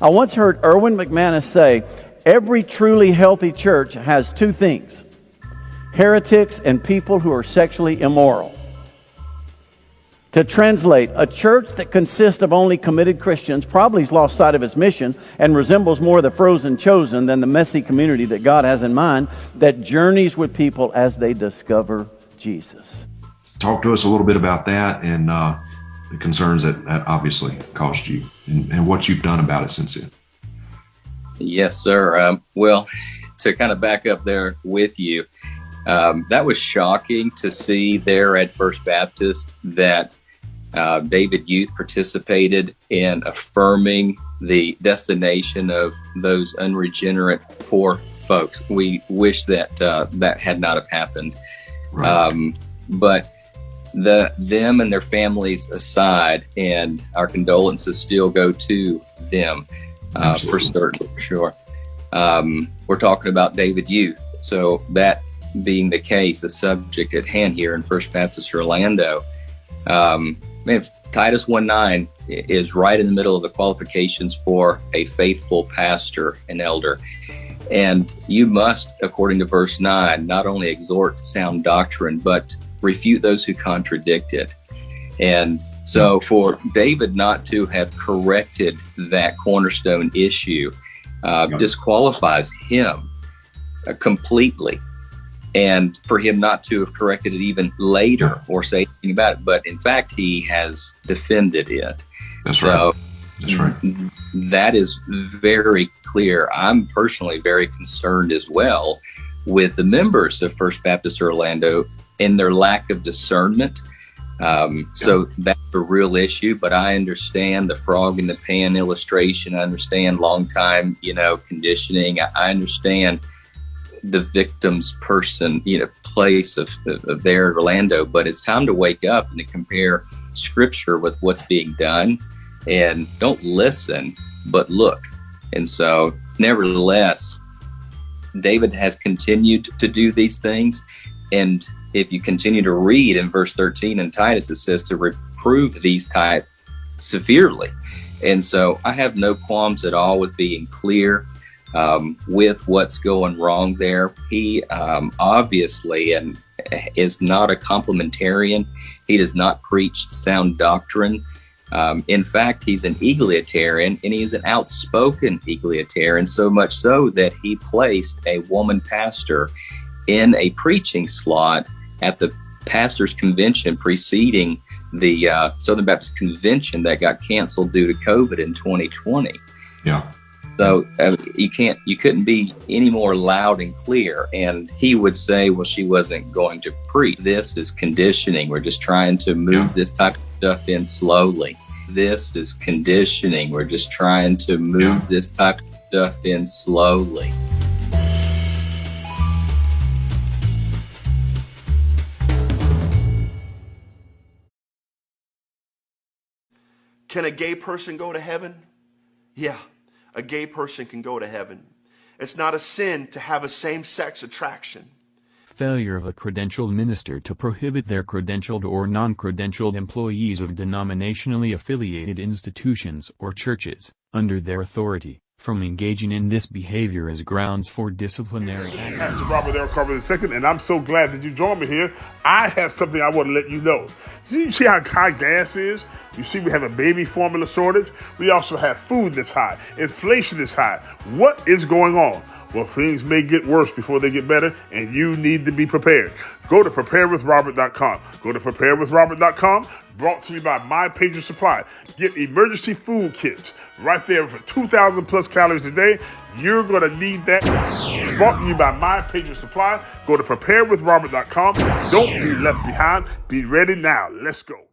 I once heard Erwin McManus say, every truly healthy church has two things: heretics and people who are sexually immoral. To translate, a church that consists of only committed Christians probably has lost sight of its mission and resembles more the frozen chosen than the messy community that God has in mind that journeys with people as they discover Jesus. Talk to us a little bit about that and the concerns that obviously caused you and what you've done about it since then. Yes, sir. Well, to kind of back up there with you, that was shocking to see there at First Baptist that David Youth participated in affirming the destination of those unregenerate poor folks. We wish that that had not have happened. Right. But them and their families aside, and our condolences still go to them for certain, for sure. We're talking about David Youth. So that being the case, the subject at hand here in First Baptist Orlando, Titus 1:9 is right in the middle of the qualifications for a faithful pastor and elder. And you must, according to verse 9, not only exhort sound doctrine, but refute those who contradict it. And so for David not to have corrected that cornerstone issue disqualifies him completely. And for him not to have corrected it even later or say anything about it, but in fact, he has defended it. That's right. That's right. That is very clear. I'm personally very concerned as well with the members of First Baptist Orlando and their lack of discernment. So that's a real issue, but I understand the frog in the pan illustration. I understand long time, conditioning. I understand the victim's place of there in Orlando, but it's time to wake up and to compare scripture with what's being done, and don't listen, but look. And so nevertheless, David has continued to do these things. And if you continue to read in verse 13 in Titus, it says to reprove these type severely. And so I have no qualms at all with being clear with what's going wrong there. He obviously is not a complementarian. He does not preach sound doctrine. In fact, he's an egalitarian, and he's an outspoken egalitarian, so much so that he placed a woman pastor in a preaching slot at the pastors' convention preceding the Southern Baptist Convention that got canceled due to COVID in 2020. Yeah. So you couldn't be any more loud and clear. And he would say, well, she wasn't going to preach. This is conditioning. We're just trying to move this type of stuff in slowly. This is conditioning. We're just trying to move this type of stuff in slowly. Can a gay person go to heaven? Yeah. A gay person can go to heaven. It's not a sin to have a same-sex attraction. Failure of a credentialed minister to prohibit their credentialed or non-credentialed employees of denominationally affiliated institutions or churches, under their authority, from engaging in this behavior as grounds for disciplinary action. Pastor Robert L. Carver II, and I'm so glad that you joined me here. I have something I want to let you know. You see how high gas is? You see we have a baby formula shortage. We also have food that's high. Inflation is high. What is going on? Well, things may get worse before they get better, and you need to be prepared. Go to preparewithrobert.com. Go to preparewithrobert.com. Brought to you by My Pager Supply. Get emergency food kits right there for 2,000 plus calories a day. You're going to need that. It's brought to you by My Pager Supply. Go to preparewithrobert.com. Don't be left behind. Be ready now. Let's go.